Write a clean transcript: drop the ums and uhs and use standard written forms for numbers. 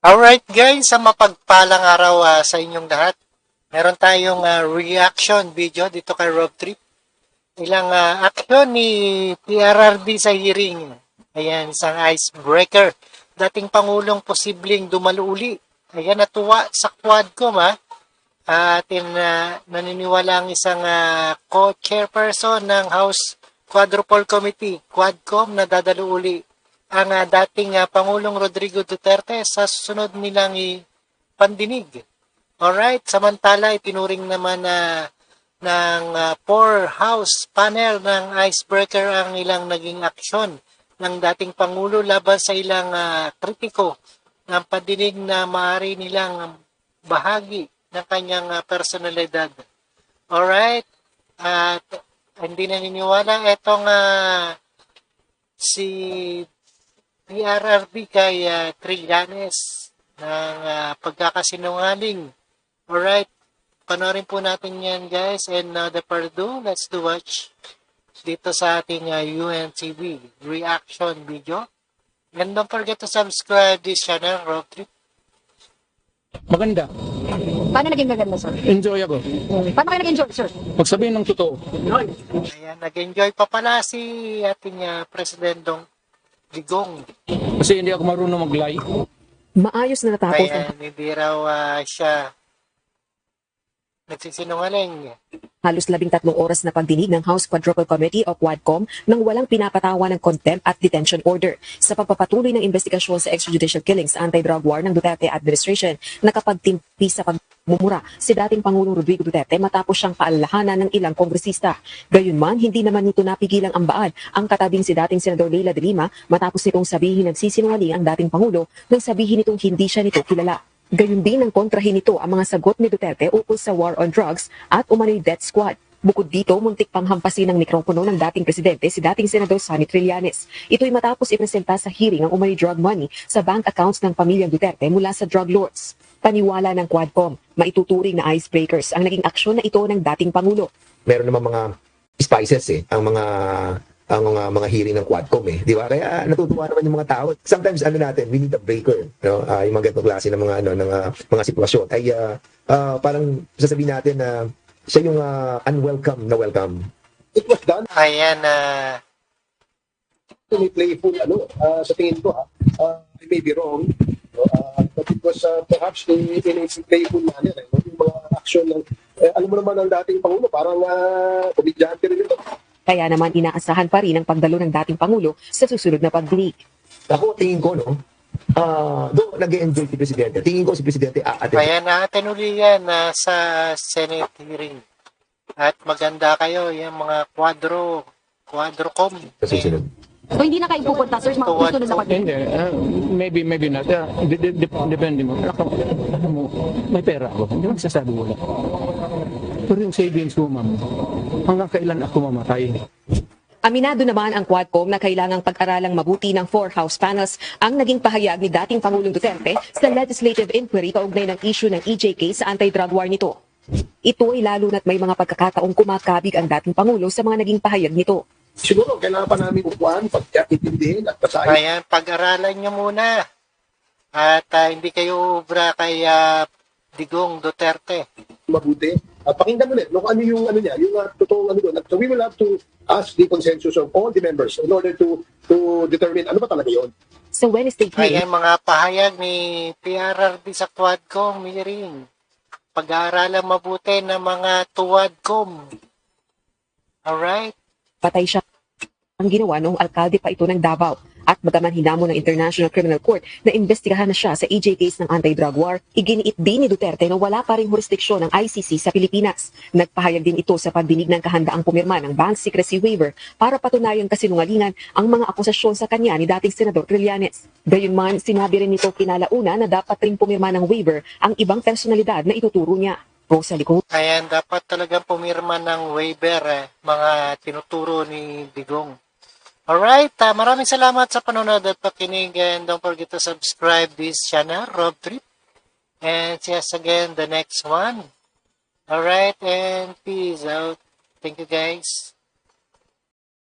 Alright guys, sa mapagpalang araw sa inyong lahat. Meron tayong reaction video dito kay Rob Trip. Ilang action ni PRRD sa hearing. Ayan, isang icebrecker. Dating Pangulong posibleng dumalo uli. Ayan, natuwa sa Quadcom Atin naniniwala ang isang co-chairperson ng House Quadruple Committee, Quadcom, na dadalo uli ang dating Pangulong Rodrigo Duterte sa susunod nilang pandinig. Alright, samantala itinuring naman ng poor house panel ng icebrecker ang ilang naging aksyon ng dating Pangulo laban sa ilang kritiko ng pandinig na maaari nilang bahagi ng kanyang personalidad. Alright, at hindi naniniwala itong si PRRD kay Trillanes ng pagkakasinungaling. Alright, panoorin po natin yan guys. And the Purdue, let's do watch dito sa ating UNTV reaction video. And don't forget to subscribe this channel, Rob Trip. Maganda. Paano naging maganda, sir? Enjoy ako. Paano kayo nag-enjoy, sir? Magsabihin ng totoo. Ayan, nag-enjoy pa pala si ating Presidentong Digong. Kasi hindi ako marunong mag-lie. Maayos na natapos Kaya hindi raw siya nagsisinungaling. halos 13 oras na pagdinig ng House Quadruple Committee o Quadcom nang walang pinapatawa ng contempt at detention order sa pagpapatuloy ng investigasyon sa extrajudicial killings sa anti-drug war ng Duterte administration. Nakapagtimpi sa pagmumura si dating Pangulong Rodrigo Duterte matapos siyang paalalahanan ng ilang kongresista. Gayunman, hindi naman nito napigilang ambaad ang katabing si dating Senador Leila de Lima matapos nitong sabihin nagsisinungaling ang dating Pangulo nang sabihin nitong hindi siya nito kilala. Gayun din ang kontrahin nito ang mga sagot ni Duterte ukol sa war on drugs at umano'y death squad. Bukod dito, muntik pang hampasin ng mikropono ng dating presidente si dating Senador Sonny Trillanes. Ito'y matapos ipresenta sa hearing ang umano'y drug money sa bank accounts ng pamilyang Duterte mula sa drug lords. Paniwala ng Quadcom, maituturing na icebreakers ang naging aksyon na ito ng dating Pangulo. Meron naman mga spices ang mga hearing ng Quadcom di ba? Kaya natutuwa naman yung mga tao. Sometimes we need a breaker, no? Yung mga ganitong klase ng mga sitwasyon ay parang sasabihin natin na siya yung unwelcome na welcome. It was done Ayan, in a playful, sa tingin ko, I may be wrong, but it was perhaps in a playful manner, yung mga action ng, alam mo naman ang dating Pangulo, parang komedyante rin ito. Kaya naman inaasahan pa rin ang pagdalo ng dating Pangulo sa susunod na pagdinig. Ako, tingin ko, no? Doon nag-enjoy si Presidente. Tingin ko si Presidente ayan natin uli yan sa Senate hearing. At maganda kayo, yung mga quadrocom. sa susunod. So hindi na kayo pupunta, sir, mga susunod na pagdinig? Hindi, maybe not. Depende mo. Ako, may pera ako. Hindi mo sasabi wala. Pero yung savings ko, ma'am, hanggang kailan ako mamatay? Aminado naman ang Quadcom na kailangang pag-aralang mabuti ng 4 House panels ang naging pahayag ni dating Pangulong Duterte sa legislative inquiry kaugnay ng issue ng EJK sa anti-drug war nito. Ito ay lalo na't may mga pagkakataong kumakabig ang dating Pangulo sa mga naging pahayag nito. Siguro, kailangan pa namin upuan, pagkaintindihin at pasahin. Ayan, pag-aralan nyo muna. At hindi kayo ubra kay Digong Duterte. Mabuti. At pakinggan mo ulit, ano yung niya, yung totoong doon. So we will have to ask the consensus of all the members in order to determine ano ba talaga yun. Sa Wednesday hearing, Ayan, mga pahayag ni PRRD sa Quadcom hearing. Pag-aaralan mabuti ng mga tuwadcom. Alright? patay siya ang ginawa noong alkalde pa ito ng Davao. At bagaman hinamon ng International Criminal Court na imbestigahan na siya sa EJ case ng anti-drug war, iginiit din ni Duterte na wala pa ring jurisdiksyon ng ICC sa Pilipinas. Nagpahayag din ito sa pagdinig ng kahandaang pumirma ng bank secrecy waiver para patunayang kasinungalingan ang mga akusasyon sa kanya ni dating Senador Trillanes. Gayunman, sinabi rin nito kinalauna na dapat ring pumirma ng waiver ang ibang personalidad na ituturo niya. Rosalie Cole. Ayan, dapat talagang pumirma ng waiver mga tinuturo ni Digong. Alright, maraming salamat sa panonood at pakinig, and don't forget to subscribe this channel, Rob Trip. And see us again the next one. Alright, and peace out. Thank you guys.